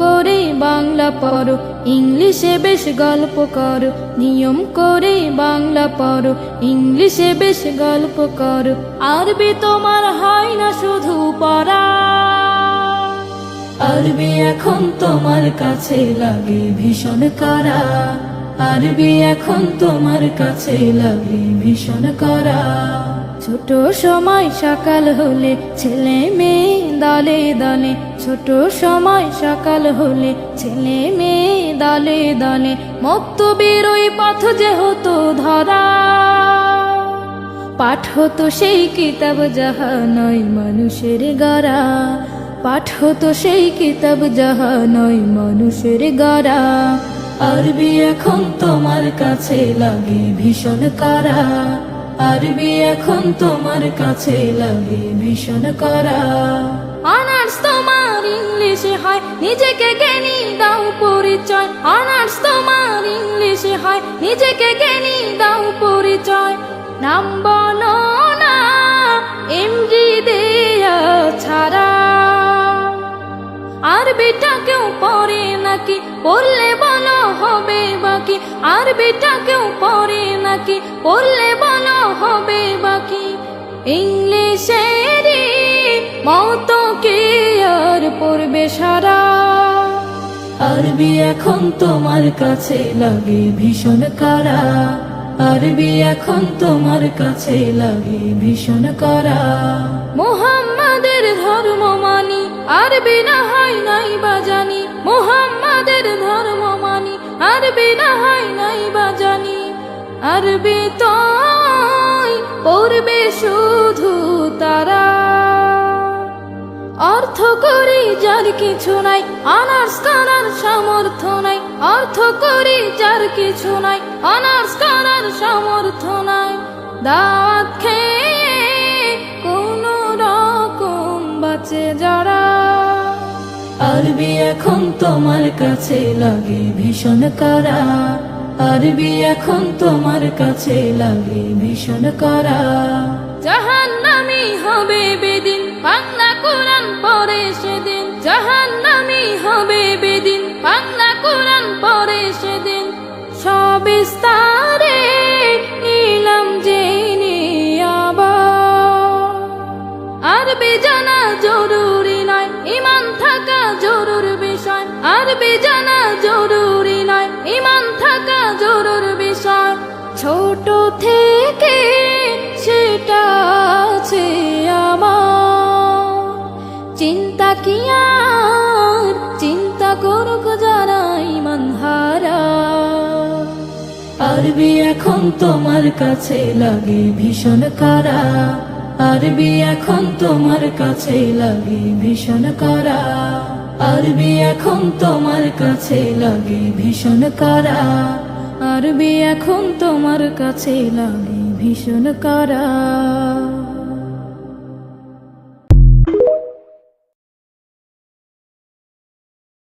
করে বাংলা পড়ো, ইংলিশে বেশ গল্প করো। নিয়ম করে বাংলা পড়ো, ইংলিশে বেশ গল্প করো। আরবি তোমার হয় না শুধু পড়া, আরবি এখন তোমার কাছে লাগে ভীষণ কড়া। আরবি এখন তোমার কাছে লাগে ভীষণ কড়া। ছোট সময় সকাল হলে ছেলে মেয়ে দলে দলে, ছোট সময় সকাল হলে ছেলে মেয়ে দলে দলে। মক্তবের ওই পথ যে হতো ধরা, পাঠ হতো সেই কিতাব যাহা নয় মানুষের গড়া। পাঠ হতো সেই কিতাব যাহা নয় মানুষের গড়া। আরবি এখন তোমার কাছে লাগে ভীষণ কড়া, আরবি এখন তোমার কাছে লাগে ভীষণ কড়া। অনার্স তোমার ইংলিশে হয়, নিজেকে জ্ঞানী দাও পরিচয়। অনার্স তোমার ইংলিশে হয়, নিজেকে জ্ঞানী দাও পরিচয়। নাম বলো না এমডি দেয়া ছাড়া, আরবিটা কেউ পড়ে নাকি? পড়লে বলো হবে বাকি। আরবিটা কেউ পড়ে নাকি? পড়লে বলো হবে বাকি। ইংলিশেরই মতো কে আর পড়বে সারা। আরবি এখন তোমার কাছে লাগে ভীষণ কড়া, আরবি এখন তোমার কাছে লাগে ভীষণ কড়া। মুহাম্মাদের ধর্ম মানি, আরবি না হয় নাই বা জানি। মুহাম্মাদের ধর্ম মানি, আরবি না হয় নাই বা জানি। আরবি তো পড়বে শুধু তারা, অর্থ করি যার কিছু নাই, অনার্স করার সামর্থ্য নাই। অর্থ করি যার কিছু নাই, অনার্স করার সামর্থ্য নাই। দাঁত খেয়ে কোন রকম বাঁচে যারা। আরবি এখন তোমার কাছে লাগে ভীষণ কড়া, আরবি এখন তোমার কাছে লাগে ভীষণ কড়া। জাহান্নামী হবে বেদিন বাংলা কোরআন পড়ে সেদিন। জাহান্নামী হবে বেদিন বাংলা কোরআন পড়ে সেদিন। সবিস্তারে নিলাম জেনে আবার, আরবি জানা জরুরি নয়, ঈমান থাকা জরুরি বিষয়। আরবি জানা জরুরি নয়, ঈমান থাকা জরুরি বিষয়। ছোট থেকে সেটা আছে আমার, চিন্তা কি আর চিন্তা করুক যারা ঈমান হারা। আরবি এখন তোমার কাছে লাগে ভীষণ কড়া, আরবি এখন তোমার কাছে লাগে ভীষণ কড়া। আরবি এখন তোমার কাছে লাগে ভীষণ কড়া, আরবি এখন তোমার কাছে লাগে ভীষণ কড়া।